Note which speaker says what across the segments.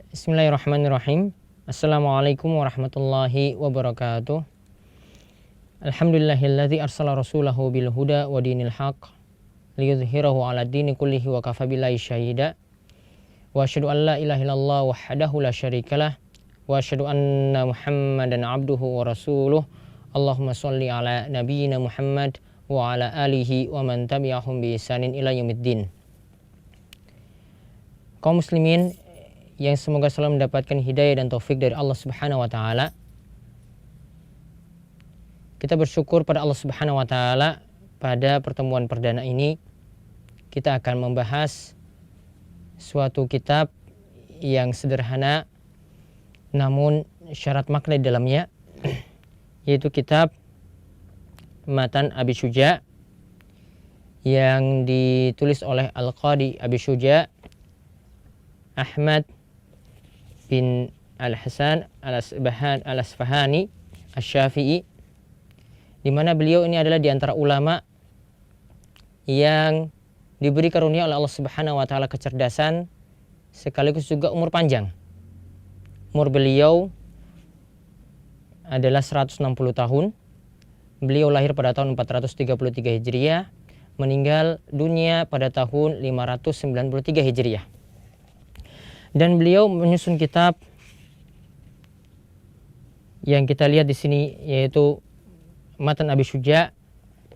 Speaker 1: Bismillahirrahmanirrahim. Assalamualaikum warahmatullahi wabarakatuh. Alhamdulillahilladzi arsala rasulahu bil huda wa dinil haq liyudhhirahu 'ala dini kullihi wa kafa billahi syahida. Wa asyhadu an la ilaha illallah wahdahu la syarikalah wa asyhadu anna Muhammadan abduhu wa rasuluh. Allahumma shalli ala nabiyyina Muhammad wa ala alihi wa man tabi'ahum bi ihsanin ila yaumiddin. Kaum muslimin yang semoga selalu mendapatkan hidayah dan taufik dari Allah Subhanahu wa taala. Kita bersyukur pada Allah Subhanahu wa taala, pada pertemuan perdana ini kita akan membahas suatu kitab yang sederhana namun syarat makna di dalamnya, yaitu kitab Matan Abi Syuja yang ditulis oleh Al-Qadi Abi Syuja Ahmad bin Al-Hasan Al-Asfahani Asy-Syafi'i, di mana beliau ini adalah di antara ulama yang diberi karunia oleh Allah Subhanahu wa taala kecerdasan sekaligus juga umur panjang. Umur beliau adalah 160 tahun. Beliau lahir pada tahun 433 Hijriah, meninggal dunia pada tahun 593 Hijriah. Dan beliau menyusun kitab yang kita lihat di sini, yaitu Matan Abi Syuja,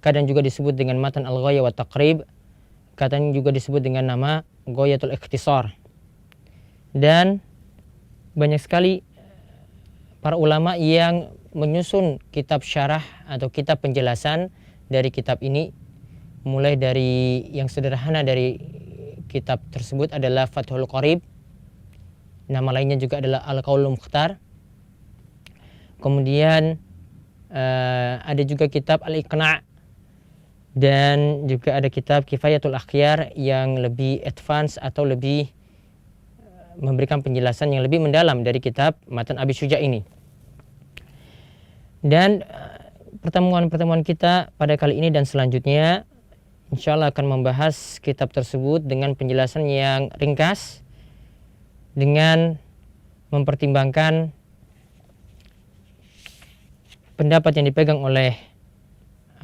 Speaker 1: kadang juga disebut dengan Matan Al-Ghaya wa Taqrib, kadang juga disebut dengan nama Ghayatul Ikhtisar. Dan banyak sekali para ulama yang menyusun kitab syarah atau kitab penjelasan dari kitab ini. Mulai dari yang sederhana dari kitab tersebut adalah Fathul Qorib, nama lainnya juga adalah Al-Qaulul Mukhtar. Kemudian ada juga kitab Al-Iqna', dan juga ada kitab Kifayatul Akhyar yang lebih advance atau lebih memberikan penjelasan yang lebih mendalam dari kitab Matan Abi Syuja ini. Dan pertemuan-pertemuan kita pada kali ini dan selanjutnya insyaallah akan membahas kitab tersebut dengan penjelasan yang ringkas, dengan mempertimbangkan pendapat yang dipegang oleh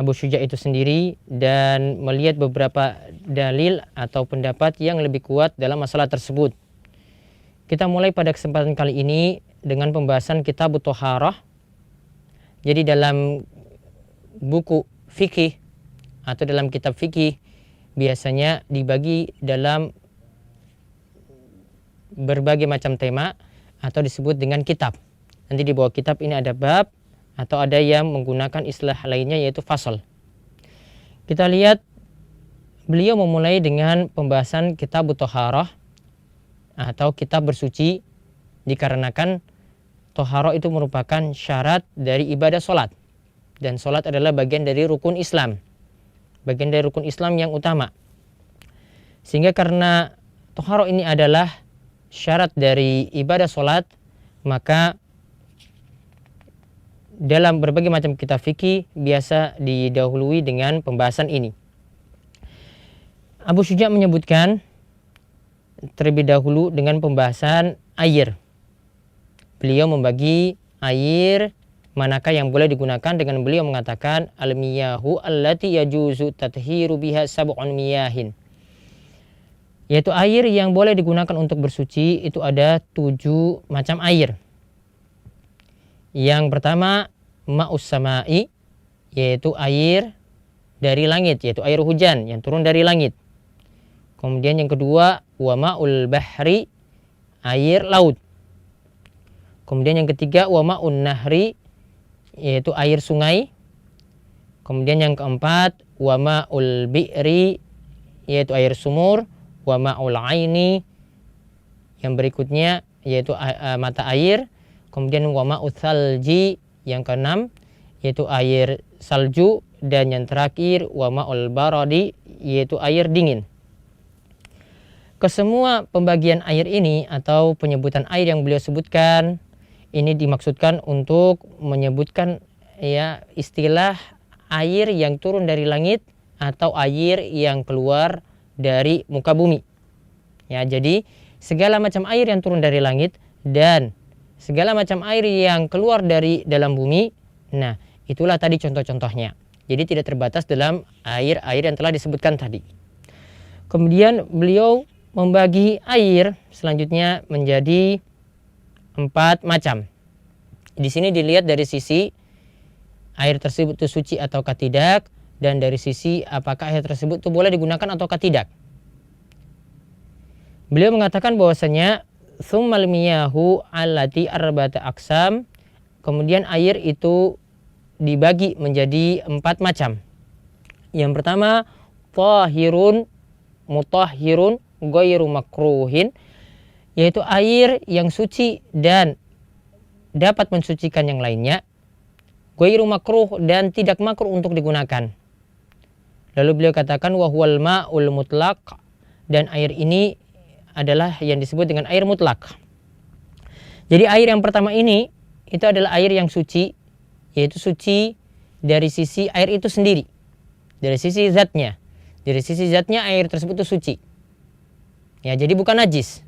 Speaker 1: Abu Syuja itu sendiri dan melihat beberapa dalil atau pendapat yang lebih kuat dalam masalah tersebut. Kita mulai pada kesempatan kali ini dengan pembahasan kitab Thaharah. Jadi dalam buku fikih atau dalam kitab fikih biasanya dibagi dalam berbagai macam tema atau disebut dengan kitab. Nanti di bawah kitab ini ada bab atau ada yang menggunakan istilah lainnya yaitu fasal. Kita lihat beliau memulai dengan pembahasan kitab Thaharah atau kitab bersuci, dikarenakan Thaharah itu merupakan syarat dari ibadah sholat, dan sholat adalah bagian dari rukun Islam, bagian dari rukun Islam yang utama. Sehingga karena Thaharah ini adalah syarat dari ibadah sholat, maka dalam berbagai macam kitab fikih biasa didahului dengan pembahasan ini. Abu Syuja menyebutkan terlebih dahulu dengan pembahasan air. Beliau membagi air manakah yang boleh digunakan dengan beliau mengatakan al-miyahu allati yajuzu tathiru biha sab'un miyahin. Yaitu air yang boleh digunakan untuk bersuci itu ada 7 macam air. Yang pertama ma'us sama'i, yaitu air dari langit, yaitu air hujan yang turun dari langit. Kemudian yang kedua wa ma'ul bahri, air laut. Kemudian yang ketiga wa ma'un nahri, yaitu air sungai. Kemudian yang keempat wa ma'ul bi'ri, yaitu air sumur. Wa ma'ul aini, yang berikutnya yaitu mata air. Kemudian wa ma'ul thalji, yang keenam yaitu air salju. Dan yang terakhir wa ma'ul baradi, yaitu air dingin. Kesemua pembagian air ini atau penyebutan air yang beliau sebutkan ini dimaksudkan untuk menyebutkan ya istilah air yang turun dari langit atau air yang keluar dari muka bumi. Ya, jadi segala macam air yang turun dari langit dan segala macam air yang keluar dari dalam bumi. Nah, itulah tadi contoh-contohnya. Jadi tidak terbatas dalam air-air yang telah disebutkan tadi. Kemudian beliau membagi air selanjutnya menjadi 4 macam. Di sini dilihat dari sisi air tersebut itu suci ataukah tidak, dan dari sisi apakah air tersebut itu boleh digunakan ataukah tidak. Beliau mengatakan bahwasanya tsummal miyahu allati arba'ata aqsam, kemudian air itu dibagi menjadi 4 macam. Yang pertama, tahirun, mutahhirun, ghairu makruhin, yaitu air yang suci dan dapat mensucikan yang lainnya, ghairu makruh dan tidak makruh untuk digunakan. Lalu beliau katakan wa huwal ma'ul mutlaq, dan air ini adalah yang disebut dengan air mutlak. Jadi air yang pertama ini itu adalah air yang suci, yaitu suci dari sisi air itu sendiri, dari sisi zatnya. Dari sisi zatnya air tersebut itu suci. Ya, jadi bukan najis.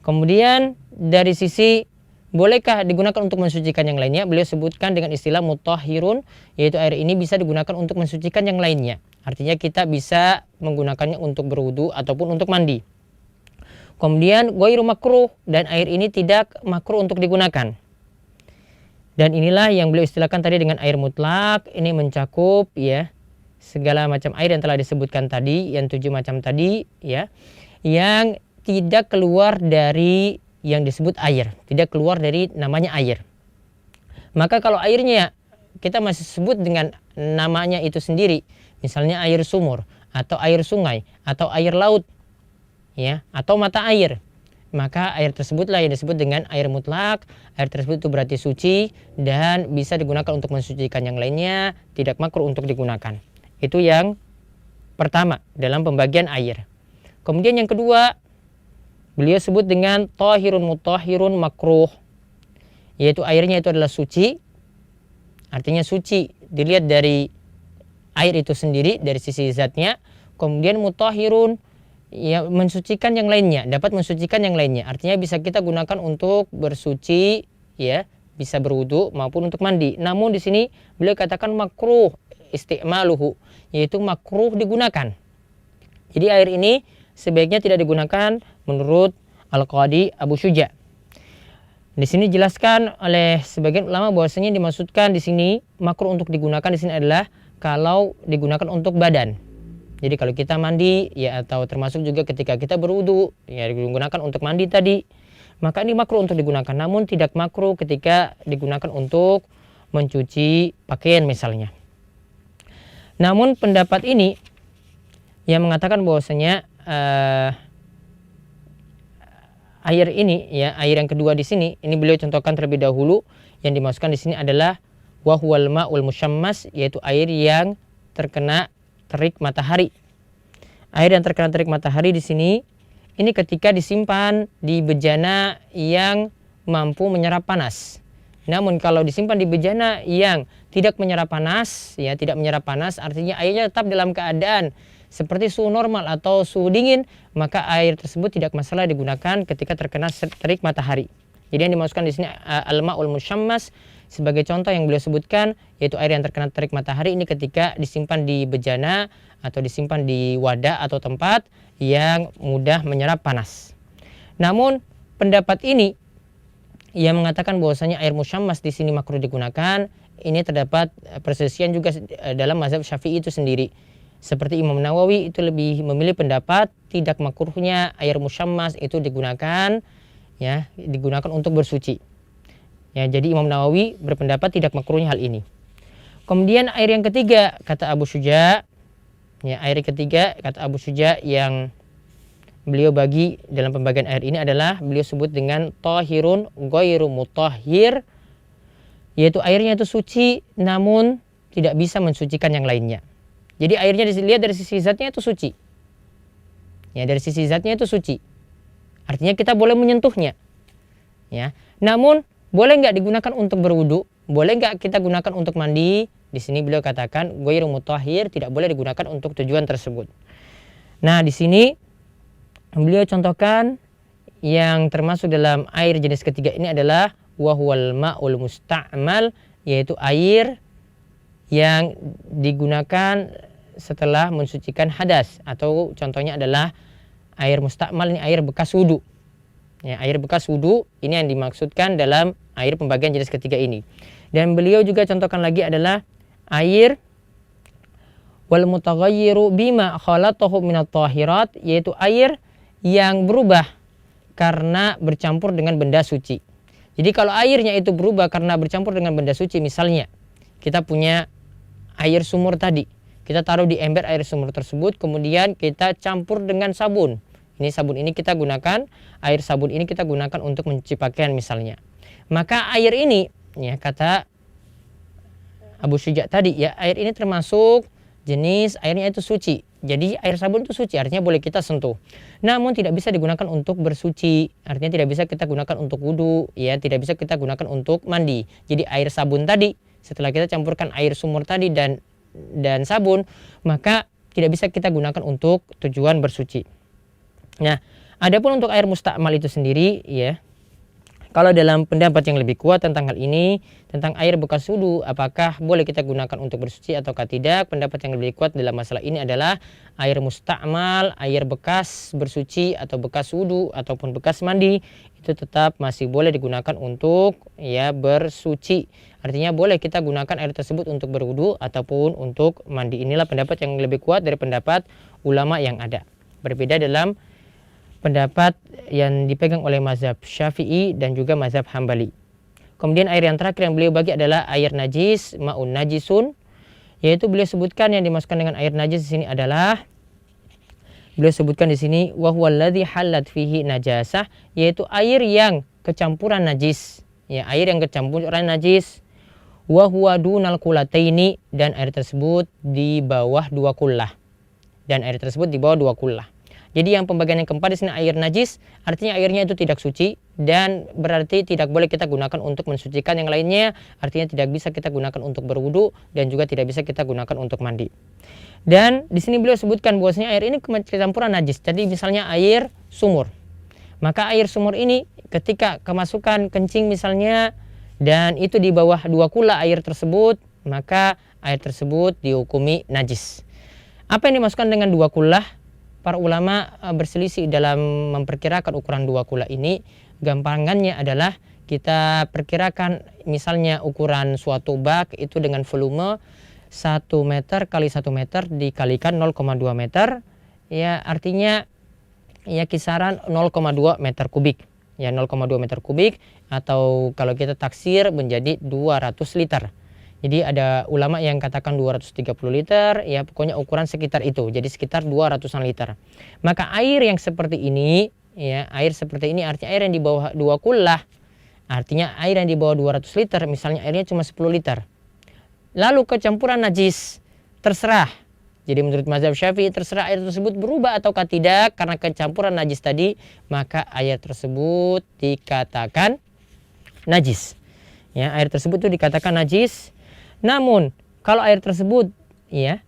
Speaker 1: Kemudian dari sisi bolehkah digunakan untuk mensucikan yang lainnya, beliau sebutkan dengan istilah mutahhirun, yaitu air ini bisa digunakan untuk mensucikan yang lainnya. Artinya kita bisa menggunakannya untuk berwudu ataupun untuk mandi. Kemudian ghairu makruh, dan air ini tidak makruh untuk digunakan. Dan inilah yang beliau istilahkan tadi dengan air mutlak. Ini mencakup ya segala macam air yang telah disebutkan tadi, yang 7 macam tadi ya, yang tidak keluar dari yang disebut air, tidak keluar dari namanya air. Maka kalau airnya kita masih sebut dengan namanya itu sendiri, misalnya air sumur atau air sungai atau air laut ya, atau mata air, maka air tersebutlah yang disebut dengan air mutlak. Air tersebut itu berarti suci dan bisa digunakan untuk mensucikan yang lainnya, tidak makruh untuk digunakan. Itu yang pertama dalam pembagian air. Kemudian yang kedua, beliau sebut dengan tahirun mutahhirun makruh, yaitu airnya itu adalah suci. Artinya suci dilihat dari air itu sendiri, dari sisi zatnya. Kemudian mutahhirun, ya mensucikan yang lainnya, dapat mensucikan yang lainnya. Artinya bisa kita gunakan untuk bersuci ya, bisa berwudu maupun untuk mandi. Namun di sini beliau katakan makruh isti'maluhu, yaitu makruh digunakan. Jadi air ini sebaiknya tidak digunakan menurut Al-Qadi Abu Syuja. Di sini dijelaskan oleh sebagian ulama bahwasanya dimaksudkan di sini makruh untuk digunakan di sini adalah kalau digunakan untuk badan. Jadi kalau kita mandi ya, atau termasuk juga ketika kita berwudu ya, digunakan untuk mandi tadi, maka ini makruh untuk digunakan. Namun tidak makruh ketika digunakan untuk mencuci pakaian misalnya. Namun pendapat ini yang mengatakan bahwasanya air ini ya, air yang kedua di sini, ini beliau contohkan terlebih dahulu, yang dimaksudkan di sini adalah wa huwal ma'ul musyammas, yaitu air yang terkena terik matahari. Air yang terkena terik matahari di sini ini ketika disimpan di bejana yang mampu menyerap panas. Namun kalau disimpan di bejana yang tidak menyerap panas, ya tidak menyerap panas, artinya airnya tetap dalam keadaan seperti suhu normal atau suhu dingin, maka air tersebut tidak masalah digunakan ketika terkena terik matahari. Jadi yang dimaksudkan di sini al-ma'ul musyammas sebagai contoh yang beliau sebutkan, yaitu air yang terkena terik matahari ini ketika disimpan di bejana atau disimpan di wadah atau tempat yang mudah menyerap panas. Namun pendapat ini yang mengatakan bahwasanya air musyammas di sini makruh digunakan, ini terdapat perselisihan juga dalam mazhab Syafi'i itu sendiri. Seperti Imam Nawawi itu lebih memilih pendapat tidak makruhnya air musyammas itu digunakan ya, digunakan untuk bersuci. Ya, jadi Imam Nawawi berpendapat tidak makruhnya hal ini. Kemudian air yang ketiga kata Abu Syuja, ya air ketiga kata Abu Syuja yang beliau bagi dalam pembagian air ini adalah beliau sebut dengan tahirun ghairu mutahhir, yaitu airnya itu suci namun tidak bisa mensucikan yang lainnya. Jadi airnya dilihat dari sisi zatnya itu suci. Ya, dari sisi zatnya itu suci. Artinya kita boleh menyentuhnya. Ya. Namun boleh nggak digunakan untuk berwudu? Boleh nggak kita gunakan untuk mandi? Di sini beliau katakan ghairu mutahhir, tidak boleh digunakan untuk tujuan tersebut. Nah, di sini beliau contohkan yang termasuk dalam air jenis ketiga ini adalah wahwal ma'ul musta'mal, yaitu air yang digunakan setelah mensucikan hadas, atau contohnya adalah air musta'mal, ini air bekas wudu. Ya, air bekas wudu ini yang dimaksudkan dalam air pembagian jenis ketiga ini. Dan beliau juga contohkan lagi adalah air wal mutaghayyiru bima khalatahu minat tahirat, yaitu air yang berubah karena bercampur dengan benda suci. Jadi kalau airnya itu berubah karena bercampur dengan benda suci, misalnya kita punya air sumur tadi, kita taruh di ember air sumur tersebut, kemudian kita campur dengan sabun. Ini sabun ini kita gunakan, air sabun ini kita gunakan untuk mencuci pakaian misalnya. Maka air ini, ya kata Abu Syuja tadi, ya air ini termasuk jenis airnya itu suci. Jadi air sabun itu suci, artinya boleh kita sentuh. Namun tidak bisa digunakan untuk bersuci, artinya tidak bisa kita gunakan untuk wudhu, ya tidak bisa kita gunakan untuk mandi. Jadi air sabun tadi, setelah kita campurkan air sumur tadi dan sabun, maka tidak bisa kita gunakan untuk tujuan bersuci. Nah, adapun untuk air musta'mal itu sendiri, ya, kalau dalam pendapat yang lebih kuat tentang hal ini, tentang air bekas wudu, apakah boleh kita gunakan untuk bersuci ataukah tidak, pendapat yang lebih kuat dalam masalah ini adalah air musta'mal, air bekas bersuci atau bekas wudu ataupun bekas mandi, itu tetap masih boleh digunakan untuk ya bersuci. Artinya boleh kita gunakan air tersebut untuk berwudu ataupun untuk mandi. Inilah pendapat yang lebih kuat dari pendapat ulama yang ada. Berbeda dalam pendapat yang dipegang oleh mazhab Syafi'i dan juga mazhab Hambali. Kemudian air yang terakhir yang beliau bagi adalah air najis, ma'un najisun, yaitu beliau sebutkan yang dimasukkan dengan air najis di sini adalah, beliau sebutkan di sini wa huwal ladzi halat fihi najasah, yaitu air yang kecampuran najis, ya air yang kecampuran najis, wa huwa dunal qulataini, dan air tersebut di bawah 2 kullah. Dan air tersebut di bawah 2 kullah. Jadi yang pembagian yang keempat di sini air najis, artinya airnya itu tidak suci dan berarti tidak boleh kita gunakan untuk mensucikan yang lainnya, artinya tidak bisa kita gunakan untuk berwudu dan juga tidak bisa kita gunakan untuk mandi. Dan di sini beliau sebutkan bahwasanya air ini kecampuran najis. Jadi misalnya air sumur. Maka air sumur ini ketika kemasukan kencing misalnya dan itu di bawah 2 kula air tersebut, maka air tersebut dihukumi najis. Apa yang dimasukkan dengan 2 kula? Para ulama berselisih dalam memperkirakan ukuran 2 kula ini. Gampangannya adalah kita perkirakan misalnya ukuran suatu bak itu dengan volume 1 meter kali 1 meter dikalikan 0,2 meter, ya artinya ya kisaran 0,2 meter kubik, ya 0,2 meter kubik, atau kalau kita taksir menjadi 200 liter. Jadi ada ulama yang katakan 230 liter, ya pokoknya ukuran sekitar itu, jadi sekitar 200-an liter. Maka air yang seperti ini, ya air seperti ini artinya air yang di bawah 2 kullah, artinya air yang di bawah 200 liter, misalnya airnya cuma 10 liter. Lalu kecampuran najis, terserah. Jadi menurut mazhab Syafi'i terserah air tersebut berubah ataukah tidak, karena kecampuran najis tadi, maka air tersebut dikatakan najis. Ya, air tersebut itu dikatakan najis. Namun kalau air tersebut ya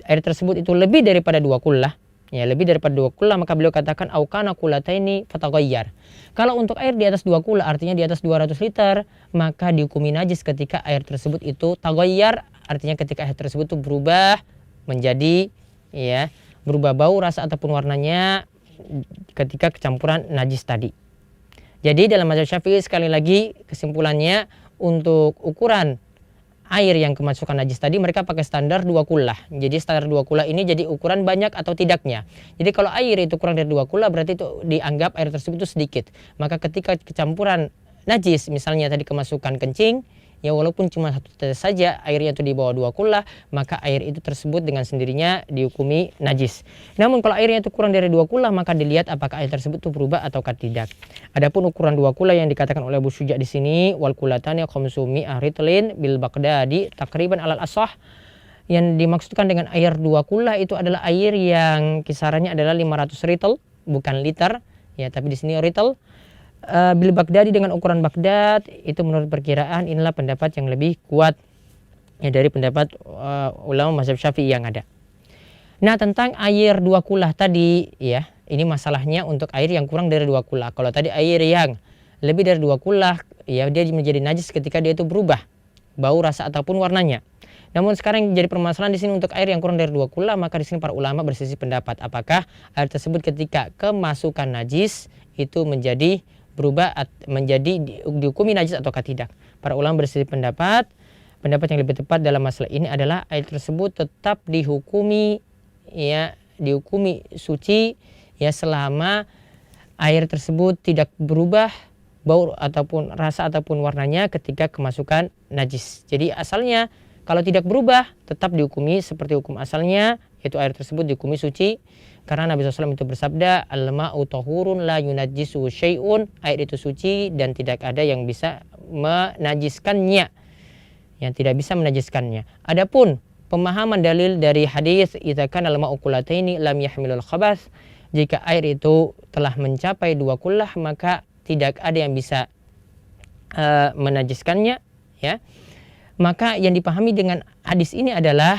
Speaker 1: air tersebut itu lebih daripada 2 kullah, ya lebih daripada 2 kullah, maka beliau katakan aukana kulataini fataghayyar. Kalau untuk air di atas 2 kullah artinya di atas 200 liter, maka dihukumi najis ketika air tersebut itu taghayyar, artinya ketika air tersebut itu berubah menjadi ya berubah bau, rasa ataupun warnanya ketika kecampuran najis tadi. Jadi dalam mazhab Syafi'i sekali lagi kesimpulannya, untuk ukuran air yang kemasukan najis tadi mereka pakai standar 2 kullah. Jadi standar 2 kullah ini jadi ukuran banyak atau tidaknya. Jadi kalau air itu kurang dari 2 kullah berarti itu dianggap air tersebut itu sedikit. Maka ketika kecampuran najis, misalnya tadi kemasukan kencing, ya walaupun cuma 1 tetes saja airnya itu di bawah 2 kullah, maka air itu tersebut dengan sendirinya dihukumi najis. Namun kalau airnya itu kurang dari 2 kullah, maka dilihat apakah air tersebut itu berubah ataukah tidak. Adapun ukuran 2 kullah yang dikatakan oleh Abu Syuja di sini, wal kulatani khamsumi ritlin bil Baghdadi takriban alal asah, yang dimaksudkan dengan air 2 kullah itu adalah air yang kisarannya adalah 500 ritl, bukan liter ya, tapi di sini ritl. Bil Baghdadi dengan ukuran Baghdad, itu menurut perkiraan inilah pendapat yang lebih kuat ya dari pendapat ulama mazhab Syafi'i yang ada. Nah, tentang air 2 kullah tadi ya, ini masalahnya untuk air yang kurang dari 2 kullah. Kalau tadi air yang lebih dari 2 kullah, ya dia menjadi najis ketika dia itu berubah bau, rasa ataupun warnanya. Namun sekarang yang jadi permasalahan di sini untuk air yang kurang dari 2 kullah, maka di sini para ulama berselisih pendapat apakah air tersebut ketika kemasukan najis itu menjadi berubah menjadi dihukumi najis ataukah tidak. Para ulama berselisih pendapat. Pendapat yang lebih tepat dalam masalah ini adalah air tersebut tetap dihukumi suci ya selama air tersebut tidak berubah bau ataupun rasa ataupun warnanya ketika kemasukan najis. Jadi asalnya kalau tidak berubah tetap dihukumi seperti hukum asalnya, yaitu air tersebut dihukumi suci. Karena Nabi SAW itu bersabda, al-ma'u tahurun la yunajjisu syai'un, air itu suci dan tidak ada yang bisa menajiskannya, yang tidak bisa menajiskannya. Adapun pemahaman dalil dari hadis idza kana al-ma'u qullataini lam yahmilul khabath, jika air itu telah mencapai 2 kullah maka tidak ada yang bisa menajiskannya, ya. Maka yang dipahami dengan hadis ini adalah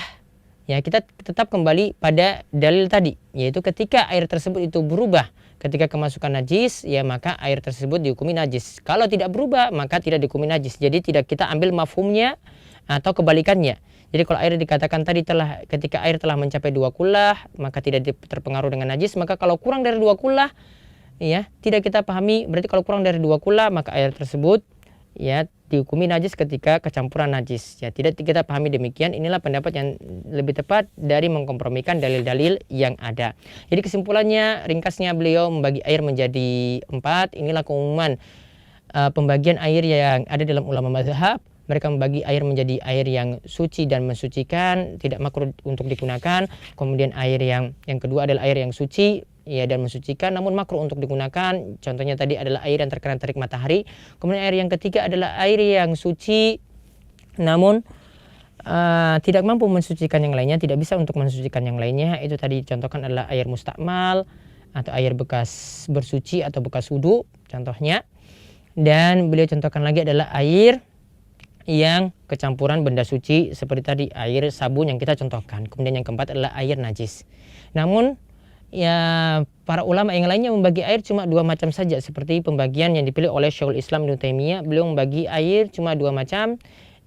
Speaker 1: ya kita tetap kembali pada dalil tadi, yaitu ketika air tersebut itu berubah ketika kemasukan najis, ya maka air tersebut dihukumi najis. Kalau tidak berubah maka tidak dihukumi najis. Jadi tidak kita ambil mafhumnya atau kebalikannya. Jadi kalau air dikatakan tadi ketika air telah mencapai 2 kullah maka tidak terpengaruh dengan najis, maka kalau kurang dari 2 kullah ya tidak kita pahami berarti kalau kurang dari 2 kullah maka air tersebut ya dihukumi najis ketika kecampuran najis. Ya tidak kita pahami demikian. Inilah pendapat yang lebih tepat dari mengkompromikan dalil-dalil yang ada. Jadi kesimpulannya ringkasnya beliau membagi air menjadi 4. Inilah keumuman pembagian air yang ada dalam ulama mazhab. Mereka membagi air menjadi air yang suci dan mensucikan, tidak makruh untuk digunakan. Kemudian air yang kedua adalah air yang suci ya dan mensucikan namun makruh untuk digunakan. Contohnya tadi adalah air yang terkena terik matahari. Kemudian air yang ketiga adalah air yang suci namun tidak mampu mensucikan yang lainnya, tidak bisa untuk mensucikan yang lainnya. Itu tadi contohkan adalah air mustakmal atau air bekas bersuci atau bekas wudu contohnya. Dan beliau contohkan lagi adalah air yang kecampuran benda suci seperti tadi air sabun yang kita contohkan. Kemudian yang keempat adalah air najis. Namun ya para ulama yang lainnya membagi air cuma 2 macam saja, seperti pembagian yang dipilih oleh Syekhul Islam Ibnu Taimiyah. Beliau membagi air cuma 2 macam,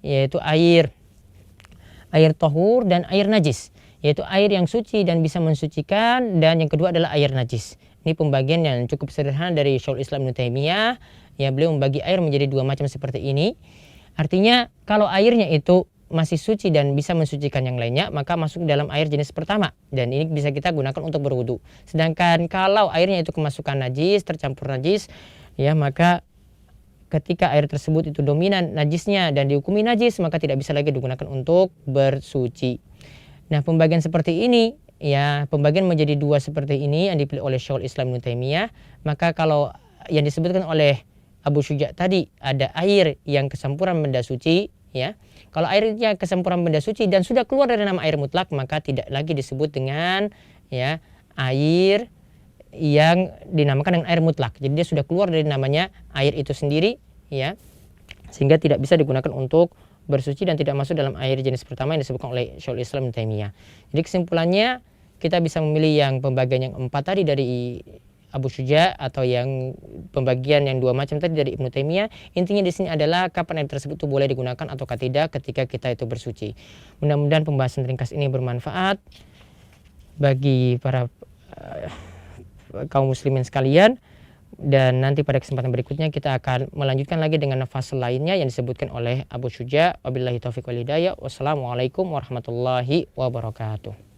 Speaker 1: yaitu air tahur dan air najis, yaitu air yang suci dan bisa mensucikan, dan yang kedua adalah air najis. Ini pembagian yang cukup sederhana dari Syekhul Islam Ibnu Taimiyah. Ya beliau membagi air menjadi 2 macam seperti ini. Artinya kalau airnya itu masih suci dan bisa mensucikan yang lainnya maka masuk dalam air jenis pertama dan ini bisa kita gunakan untuk berwudu. Sedangkan kalau airnya itu kemasukan najis, tercampur najis, ya maka ketika air tersebut itu dominan najisnya dan dihukumi najis maka tidak bisa lagi digunakan untuk bersuci. Nah, pembagian seperti ini ya, pembagian menjadi 2 seperti ini yang dipilih oleh Syekhul Islam Ibnu Taimiyah. Maka kalau yang disebutkan oleh Abu Syuja tadi ada air yang kesampuran benda suci, ya. Kalau airnya kesampuran benda suci dan sudah keluar dari nama air mutlak maka tidak lagi disebut dengan ya air yang dinamakan dengan air mutlak. Jadi dia sudah keluar dari namanya air itu sendiri, ya. Sehingga tidak bisa digunakan untuk bersuci dan tidak masuk dalam air jenis pertama yang disebutkan oleh Syekhul Islam Ibnu Taimiyah. Jadi kesimpulannya kita bisa memilih yang pembagian yang 4 tadi dari Abu Syuja atau yang pembagian yang 2 macam tadi dari Ibnu Taimiyah. Intinya di sini adalah kapan air tersebut itu boleh digunakan ataukah tidak ketika kita itu bersuci. Mudah-mudahan pembahasan ringkas ini bermanfaat bagi para kaum muslimin sekalian, dan nanti pada kesempatan berikutnya kita akan melanjutkan lagi dengan fasal lainnya yang disebutkan oleh Abu Syuja. Wabillahi taufiq wal hidayah. Wassalamualaikum warahmatullahi wabarakatuh.